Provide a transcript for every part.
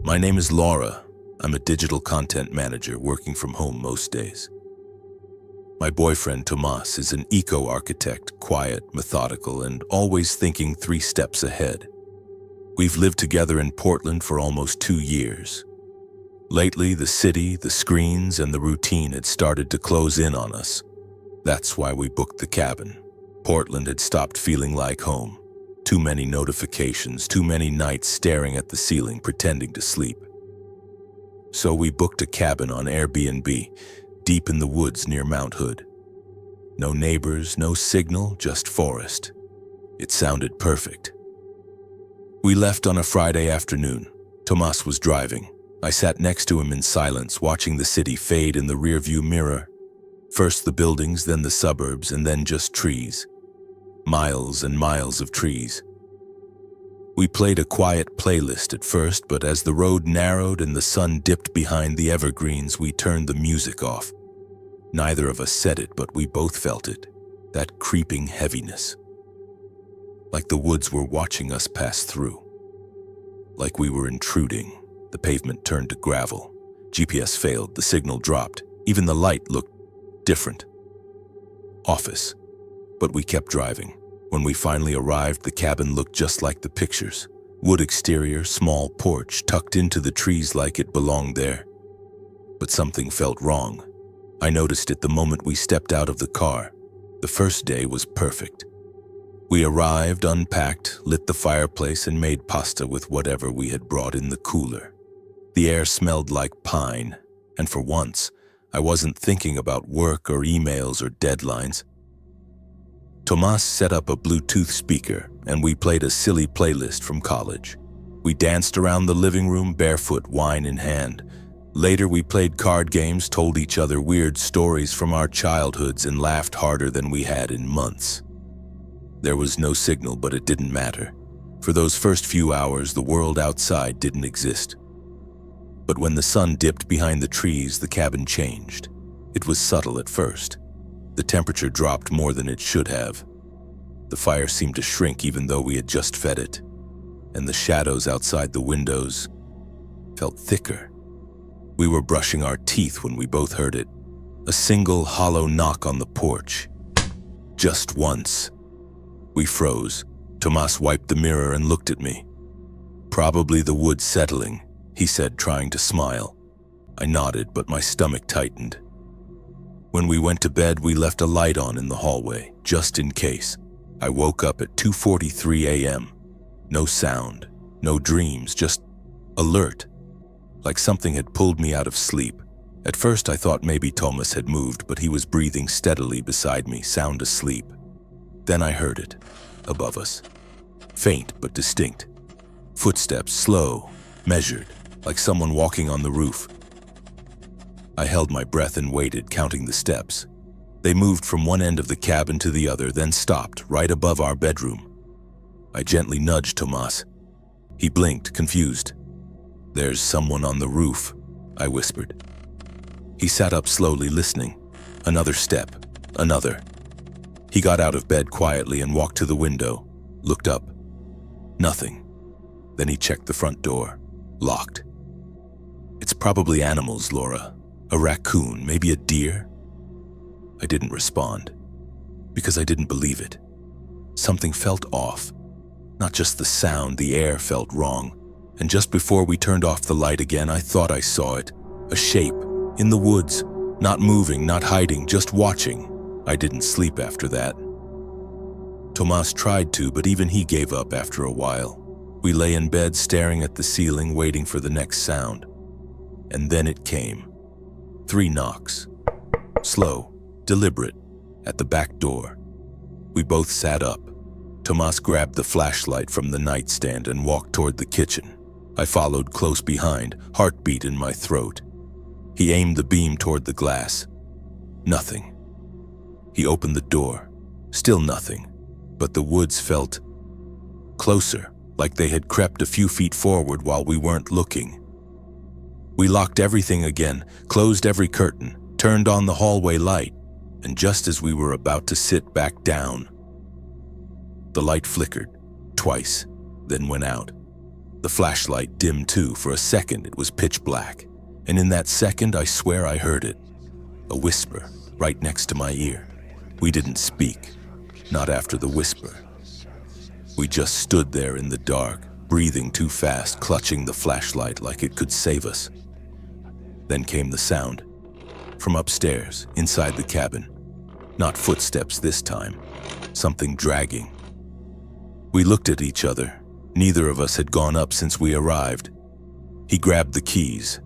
My name is Laura. I'm a digital content manager working from home most days. My boyfriend, Tomas, is an eco-architect, quiet, methodical, and always thinking 3 steps ahead. We've lived together in Portland for almost 2 years. Lately, the city, the screens, and the routine had started to close in on us. That's why we booked the cabin. Portland had stopped feeling like home. Too many notifications, too many nights staring at the ceiling, pretending to sleep. So we booked a cabin on Airbnb, deep in the woods near Mount Hood. No neighbors, no signal, just forest. It sounded perfect. We left on a Friday afternoon. Tomas was driving. I sat next to him in silence, watching the city fade in the rearview mirror. First the buildings, then the suburbs, and then just trees. Miles and miles of trees. We played a quiet playlist at first, but as the road narrowed and the sun dipped behind the evergreens, we turned the music off. Neither of us said it, but we both felt it. That creeping heaviness. Like the woods were watching us pass through. Like we were intruding. The pavement turned to gravel. GPS failed, the signal dropped. Even the light looked different. Office. But we kept driving. When we finally arrived, the cabin looked just like the pictures. Wood exterior, small porch, tucked into the trees like it belonged there. But something felt wrong. I noticed it the moment we stepped out of the car. The first day was perfect. We arrived, unpacked, lit the fireplace, and made pasta with whatever we had brought in the cooler. The air smelled like pine, and for once, I wasn't thinking about work or emails or deadlines. Tomas set up a Bluetooth speaker, and we played a silly playlist from college. We danced around the living room barefoot, wine in hand. Later, we played card games, told each other weird stories from our childhoods, and laughed harder than we had in months. There was no signal, but it didn't matter. For those first few hours, the world outside didn't exist. But when the sun dipped behind the trees, the cabin changed. It was subtle at first. The temperature dropped more than it should have. The fire seemed to shrink even though we had just fed it. And the shadows outside the windows felt thicker. We were brushing our teeth when we both heard it. A single hollow knock on the porch. Just once. We froze. Tomas wiped the mirror and looked at me. "Probably the wood settling," he said, trying to smile. I nodded, but my stomach tightened. When we went to bed, we left a light on in the hallway, just in case. I woke up at 2:43 a.m. No sound, no dreams, just alert. Like something had pulled me out of sleep. At first I thought maybe Tomas had moved, but he was breathing steadily beside me, sound asleep. Then I heard it, above us. Faint but distinct. Footsteps, slow, measured, like someone walking on the roof. I held my breath and waited, counting the steps. They moved from one end of the cabin to the other, then stopped right above our bedroom. I gently nudged Tomas. He blinked, confused. "There's someone on the roof," I whispered. He sat up slowly, listening. Another step, another. He got out of bed quietly and walked to the window, looked up. Nothing. Then he checked the front door. Locked. "It's probably animals, Laura. A raccoon, maybe a deer?" I didn't respond, because I didn't believe it. Something felt off. Not just the sound, the air felt wrong. And just before we turned off the light again, I thought I saw it. A shape, in the woods, not moving, not hiding, just watching. I didn't sleep after that. Tomas tried to, but even he gave up after a while. We lay in bed staring at the ceiling, waiting for the next sound. And then it came. 3 knocks. Slow, deliberate, at the back door. We both sat up. Tomas grabbed the flashlight from the nightstand and walked toward the kitchen. I followed close behind, heartbeat in my throat. He aimed the beam toward the glass. Nothing. He opened the door. Still nothing. But the woods felt closer, like they had crept a few feet forward while we weren't looking. We locked everything again, closed every curtain, turned on the hallway light, and just as we were about to sit back down, the light flickered, twice, then went out. The flashlight dimmed too. For a second, it was pitch black. And in that second, I swear I heard it. A whisper right next to my ear. We didn't speak, not after the whisper. We just stood there in the dark, breathing too fast, clutching the flashlight like it could save us. Then came the sound. From upstairs, inside the cabin. Not footsteps this time. Something dragging. We looked at each other. Neither of us had gone up since we arrived. He grabbed the keys.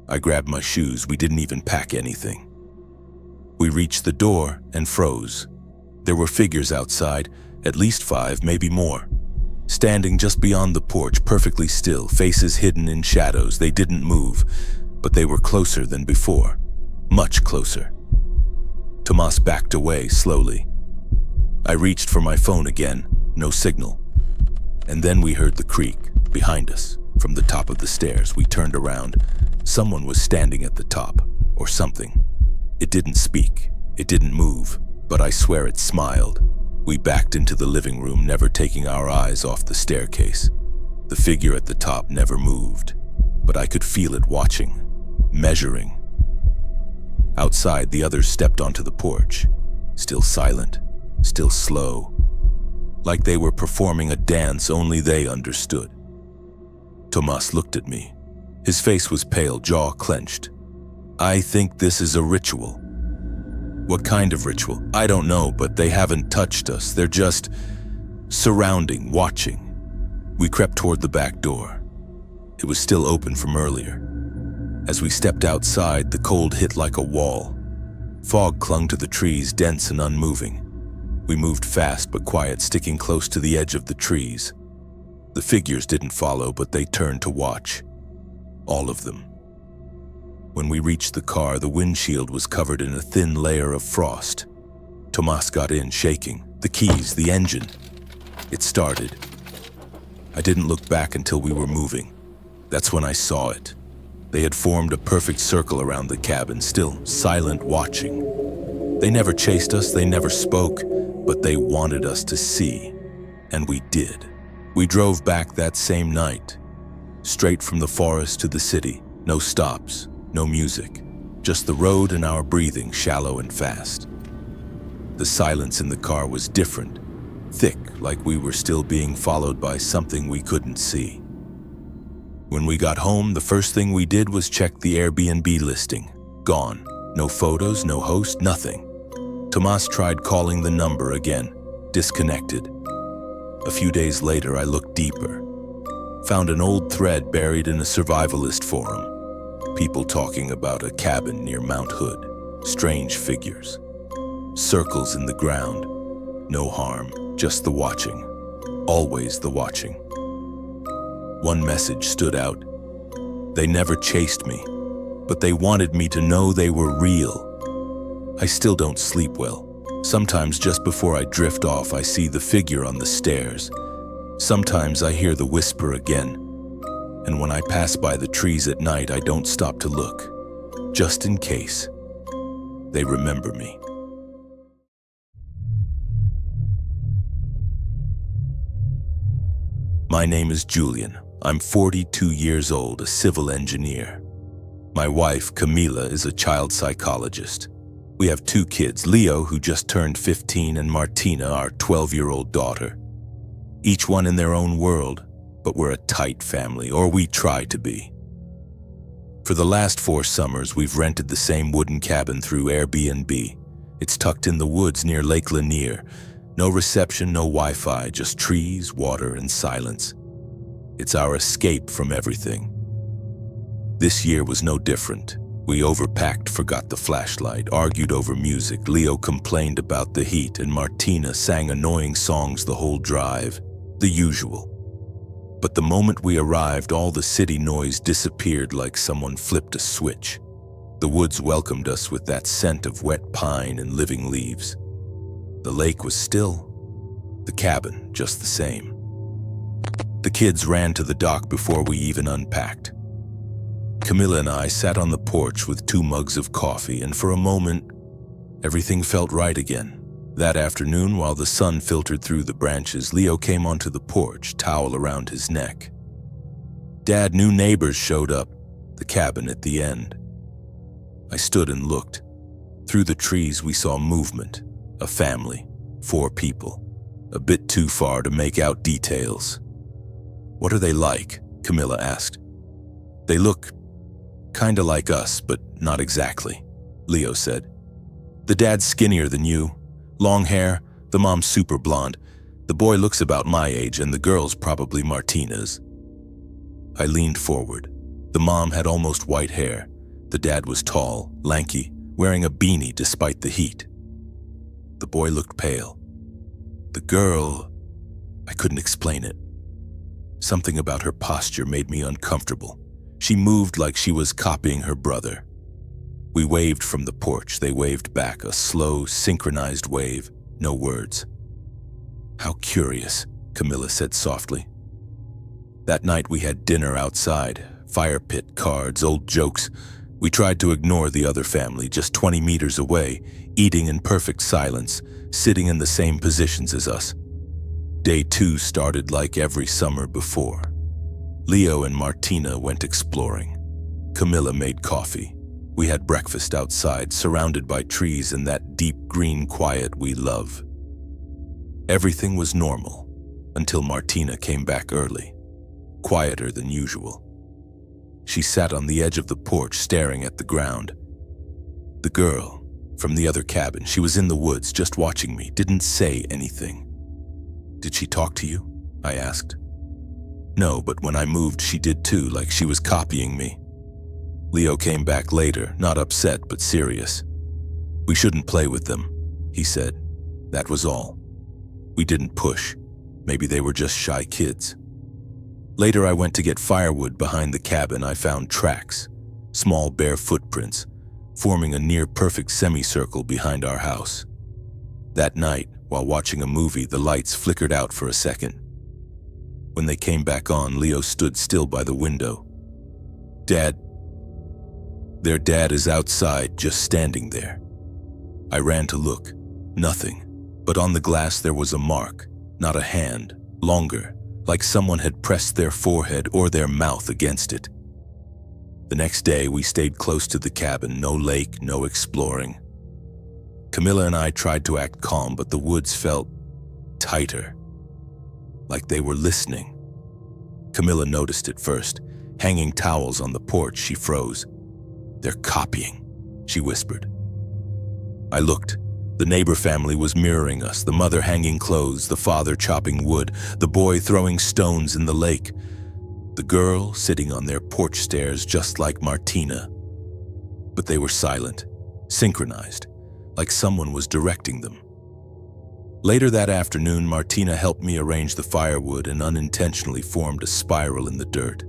I grabbed my shoes. We didn't even pack anything. We reached the door and froze. There were figures outside, at least 5, maybe more. Standing just beyond the porch, perfectly still, faces hidden in shadows. They didn't move, but they were closer than before. Much closer. Tomas backed away slowly. I reached for my phone again. No signal. And then we heard the creak behind us. From the top of the stairs, we turned around. Someone was standing at the top, or something. It didn't speak. It didn't move, but I swear it smiled. We backed into the living room, never taking our eyes off the staircase. The figure at the top never moved, but I could feel it watching, measuring. Outside, the others stepped onto the porch, still silent, still slow, like they were performing a dance only they understood. Tomas looked at me. His face was pale, jaw clenched. I think this is a ritual. What kind of ritual? I don't know, but they haven't touched us. They're just surrounding, watching. We crept toward the back door. It was still open from earlier. As we stepped outside, the cold hit like a wall. Fog clung to the trees, dense and unmoving. We moved fast but quiet, sticking close to the edge of the trees. The figures didn't follow, but they turned to watch. All of them. When we reached the car, the windshield was covered in a thin layer of frost. Tomas got in, shaking. The keys, the engine. It started. I didn't look back until we were moving. That's when I saw it. They had formed a perfect circle around the cabin, still silent, watching. They never chased us, they never spoke, but they wanted us to see. And we did. We drove back that same night. Straight from the forest to the city. No stops, no music. Just the road and our breathing, shallow and fast. The silence in the car was different. Thick, like we were still being followed by something we couldn't see. When we got home, the first thing we did was check the Airbnb listing. Gone. No photos, no host, nothing. Tomas tried calling the number again. Disconnected. A few days later, I looked deeper. Found an old thread buried in a survivalist forum. People talking about a cabin near Mount Hood. Strange figures. Circles in the ground. No harm, just the watching. Always the watching. One message stood out. They never chased me, but they wanted me to know they were real. I still don't sleep well. Sometimes just before I drift off, I see the figure on the stairs. Sometimes I hear the whisper again. And when I pass by the trees at night, I don't stop to look, just in case. They remember me. My name is Julian. I'm 42 years old, a civil engineer. My wife, Camila, is a child psychologist. We have 2 kids, Leo, who just turned 15, and Martina, our 12-year-old daughter. Each one in their own world, but we're a tight family, or we try to be. For the last 4 summers, we've rented the same wooden cabin through Airbnb. It's tucked in the woods near Lake Lanier. No reception, no Wi-Fi, just trees, water, and silence. It's our escape from everything. This year was no different. We overpacked, forgot the flashlight, argued over music. Leo complained about the heat, and Martina sang annoying songs the whole drive. The usual. But the moment we arrived, all the city noise disappeared like someone flipped a switch. The woods welcomed us with that scent of wet pine and living leaves. The lake was still. The cabin just the same. The kids ran to the dock before we even unpacked. Camila and I sat on the porch with 2 mugs of coffee, and for a moment, everything felt right again. That afternoon, while the sun filtered through the branches, Leo came onto the porch, towel around his neck. Dad, new neighbors showed up, the cabin at the end. I stood and looked. Through the trees we saw movement, a family, 4 people, a bit too far to make out details. What are they like? Camilla asked. They look kinda like us, but not exactly, Leo said. The dad's skinnier than you, long hair, the mom's super blonde. The boy looks about my age and the girl's probably Martina's. I leaned forward. The mom had almost white hair. The dad was tall, lanky, wearing a beanie despite the heat. The boy looked pale. The girl, I couldn't explain it. Something about her posture made me uncomfortable. She moved like she was copying her brother. We waved from the porch. They waved back, a slow, synchronized wave, no words. How curious, Camilla said softly. That night we had dinner outside, fire pit, cards, old jokes. We tried to ignore the other family just 20 meters away, eating in perfect silence, sitting in the same positions as us. Day 2 started like every summer before. Leo and Martina went exploring. Camilla made coffee. We had breakfast outside, surrounded by trees and that deep green quiet we love. Everything was normal until Martina came back early, quieter than usual. She sat on the edge of the porch staring at the ground. The girl from the other cabin, she was in the woods just watching me, didn't say anything. Did she talk to you? I asked. No, but when I moved she did too, like she was copying me. Leo came back later, not upset but serious. We shouldn't play with them, he said. That was all. We didn't push. Maybe they were just shy kids. Later I went to get firewood behind the cabin. I found tracks, small bare footprints, forming a near-perfect semicircle behind our house. That night, while watching a movie, the lights flickered out for a second. When they came back on, Leo stood still by the window. Dad. Their dad is outside, just standing there. I ran to look. Nothing. But on the glass there was a mark, not a hand, longer, like someone had pressed their forehead or their mouth against it. The next day we stayed close to the cabin, no lake, no exploring. Camilla and I tried to act calm, but the woods felt tighter, like they were listening. Camilla noticed it first. Hanging towels on the porch, she froze. They're copying, she whispered. I looked. The neighbor family was mirroring us, the mother hanging clothes, the father chopping wood, the boy throwing stones in the lake, the girl sitting on their porch stairs just like Martina. But they were silent, synchronized, like someone was directing them. Later that afternoon, Martina helped me arrange the firewood and unintentionally formed a spiral in the dirt.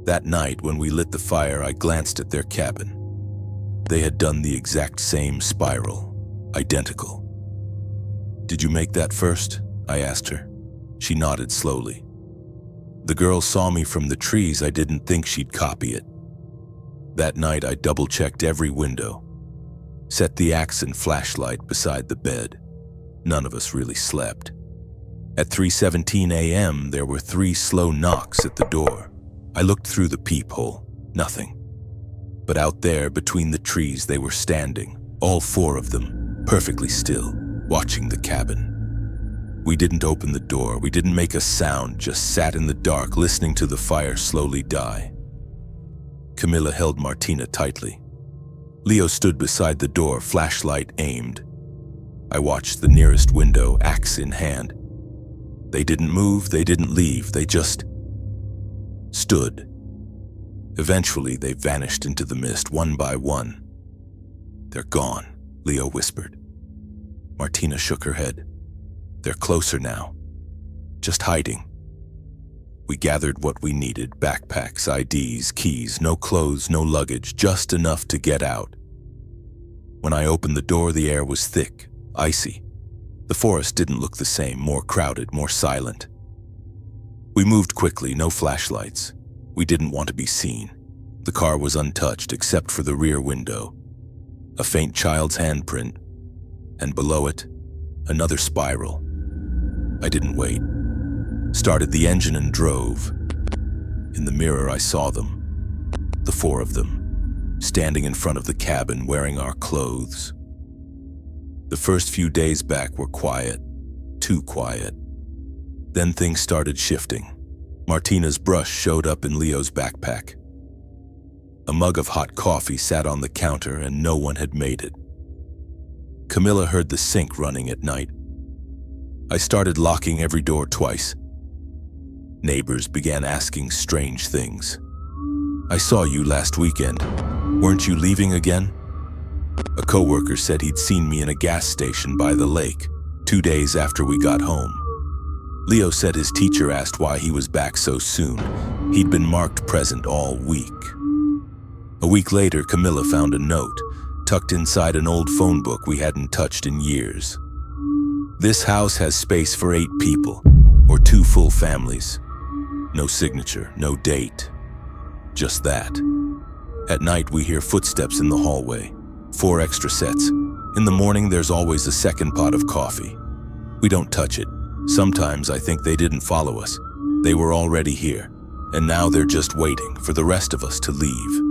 That night, when we lit the fire, I glanced at their cabin. They had done the exact same spiral. Identical. Did you make that first? I asked her. She nodded slowly. The girl saw me from the trees. I didn't think she'd copy it. That night I double-checked every window. Set the axe and flashlight beside the bed. None of us really slept. At 3:17 a.m. there were 3 slow knocks at the door. I looked through the peephole. Nothing. But out there between the trees they were standing, all 4 of them. Perfectly still, watching the cabin. We didn't open the door, we didn't make a sound, just sat in the dark listening to the fire slowly die. Camilla held Martina tightly. Leo stood beside the door, flashlight aimed. I watched the nearest window, axe in hand. They didn't move, they didn't leave, they just stood. Eventually, they vanished into the mist, one by one. They're gone, Leo whispered. Martina shook her head. They're closer now. Just hiding. We gathered what we needed, backpacks, IDs, keys, no clothes, no luggage, just enough to get out. When I opened the door, the air was thick, icy. The forest didn't look the same, more crowded, more silent. We moved quickly, no flashlights. We didn't want to be seen. The car was untouched except for the rear window. A faint child's handprint, and below it, another spiral. I didn't wait. Started the engine and drove. In the mirror, I saw them, the four of them, standing in front of the cabin wearing our clothes. The first few days back were quiet, too quiet. Then things started shifting. Martina's brush showed up in Leo's backpack. A mug of hot coffee sat on the counter and no one had made it. Camilla heard the sink running at night. I started locking every door twice. Neighbors began asking strange things. I saw you last weekend. Weren't you leaving again? A coworker said he'd seen me in a gas station by the lake 2 days after we got home. Leo said his teacher asked why he was back so soon. He'd been marked present all week. A week later, Camilla found a note tucked inside an old phone book we hadn't touched in years. This house has space for 8 people, or 2 full families. No signature, no date. Just that. At night, we hear footsteps in the hallway. 4 extra sets. In the morning, there's always a second pot of coffee. We don't touch it. Sometimes I think they didn't follow us. They were already here, and now they're just waiting for the rest of us to leave.